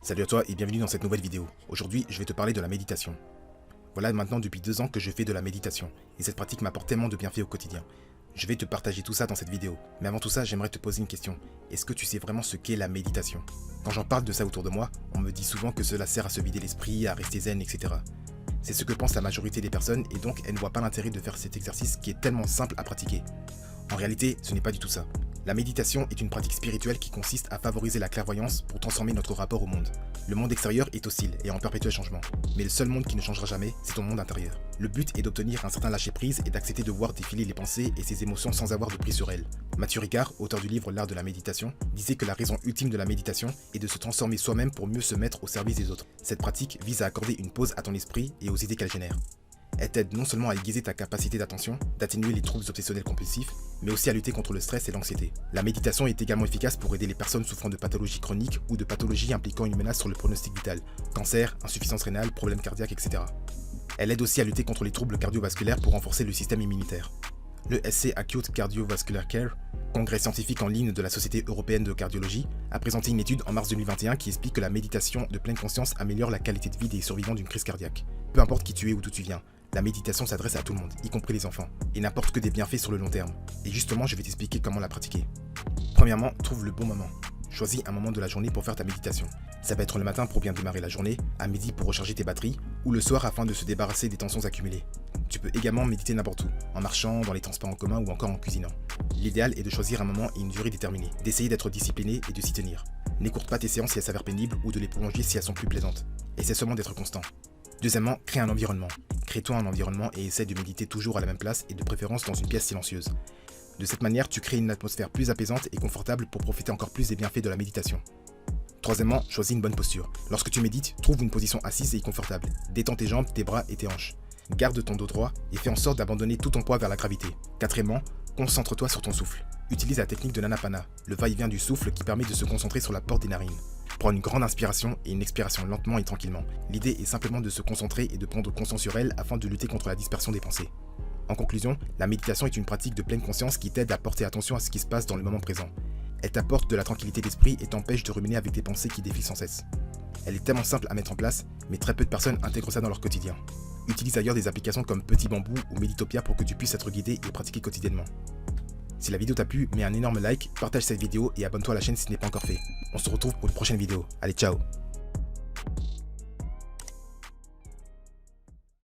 Salut à toi et bienvenue dans cette nouvelle vidéo. Aujourd'hui, je vais te parler de la méditation. Voilà maintenant depuis 2 ans que je fais de la méditation, et cette pratique m'apporte tellement de bienfaits au quotidien. Je vais te partager tout ça dans cette vidéo, mais avant tout ça, j'aimerais te poser une question. Est-ce que tu sais vraiment ce qu'est la méditation? Quand j'en parle de ça autour de moi, on me dit souvent que cela sert à se vider l'esprit, à rester zen, etc. C'est ce que pense la majorité des personnes, et donc elles ne voient pas l'intérêt de faire cet exercice qui est tellement simple à pratiquer. En réalité, ce n'est pas du tout ça. La méditation est une pratique spirituelle qui consiste à favoriser la clairvoyance pour transformer notre rapport au monde. Le monde extérieur est hostile et en perpétuel changement, mais le seul monde qui ne changera jamais, c'est ton monde intérieur. Le but est d'obtenir un certain lâcher-prise et d'accepter de voir défiler les pensées et ses émotions sans avoir de prise sur elles. Mathieu Ricard, auteur du livre L'art de la méditation, disait que la raison ultime de la méditation est de se transformer soi-même pour mieux se mettre au service des autres. Cette pratique vise à accorder une pause à ton esprit et aux idées qu'elle génère. Elle t'aide non seulement à aiguiser ta capacité d'attention, d'atténuer les troubles obsessionnels compulsifs, mais aussi à lutter contre le stress et l'anxiété. La méditation est également efficace pour aider les personnes souffrant de pathologies chroniques ou de pathologies impliquant une menace sur le pronostic vital, cancer, insuffisance rénale, problèmes cardiaques, etc. Elle aide aussi à lutter contre les troubles cardiovasculaires pour renforcer le système immunitaire. Le SC Acute Cardiovascular Care, congrès scientifique en ligne de la Société européenne de cardiologie, a présenté une étude en mars 2021 qui explique que la méditation de pleine conscience améliore la qualité de vie des survivants d'une crise cardiaque. Peu importe qui tu es ou d'où tu viens, la méditation s'adresse à tout le monde, y compris les enfants, et n'apporte que des bienfaits sur le long terme. Et justement, je vais t'expliquer comment la pratiquer. Premièrement, trouve le bon moment. Choisis un moment de la journée pour faire ta méditation. Ça va être le matin pour bien démarrer la journée, à midi pour recharger tes batteries, ou le soir afin de se débarrasser des tensions accumulées. Tu peux également méditer n'importe où, en marchant, dans les transports en commun ou encore en cuisinant. L'idéal est de choisir un moment et une durée déterminée, d'essayer d'être discipliné et de s'y tenir. N'écoute pas tes séances si elles s'avèrent pénibles ou de les prolonger si elles sont plus plaisantes. Essaie seulement d'être constant. Deuxièmement, crée un environnement. Crée-toi un environnement et essaie de méditer toujours à la même place et de préférence dans une pièce silencieuse. De cette manière, tu crées une atmosphère plus apaisante et confortable pour profiter encore plus des bienfaits de la méditation. Troisièmement, choisis une bonne posture. Lorsque tu médites, trouve une position assise et confortable. Détends tes jambes, tes bras et tes hanches. Garde ton dos droit et fais en sorte d'abandonner tout ton poids vers la gravité. Quatrièmement, concentre-toi sur ton souffle. Utilise la technique de l'Anapana, le va-et-vient du souffle qui permet de se concentrer sur la porte des narines. Prends une grande inspiration et une expiration lentement et tranquillement. L'idée est simplement de se concentrer et de prendre conscience sur elle afin de lutter contre la dispersion des pensées. En conclusion, la méditation est une pratique de pleine conscience qui t'aide à porter attention à ce qui se passe dans le moment présent. Elle t'apporte de la tranquillité d'esprit et t'empêche de ruminer avec des pensées qui défilent sans cesse. Elle est tellement simple à mettre en place, mais très peu de personnes intègrent ça dans leur quotidien. Utilise ailleurs des applications comme Petit Bambou ou Meditopia pour que tu puisses être guidé et pratiquer quotidiennement. Si la vidéo t'a plu, mets un énorme like, partage cette vidéo et abonne-toi à la chaîne si ce n'est pas encore fait. On se retrouve pour une prochaine vidéo. Allez, ciao!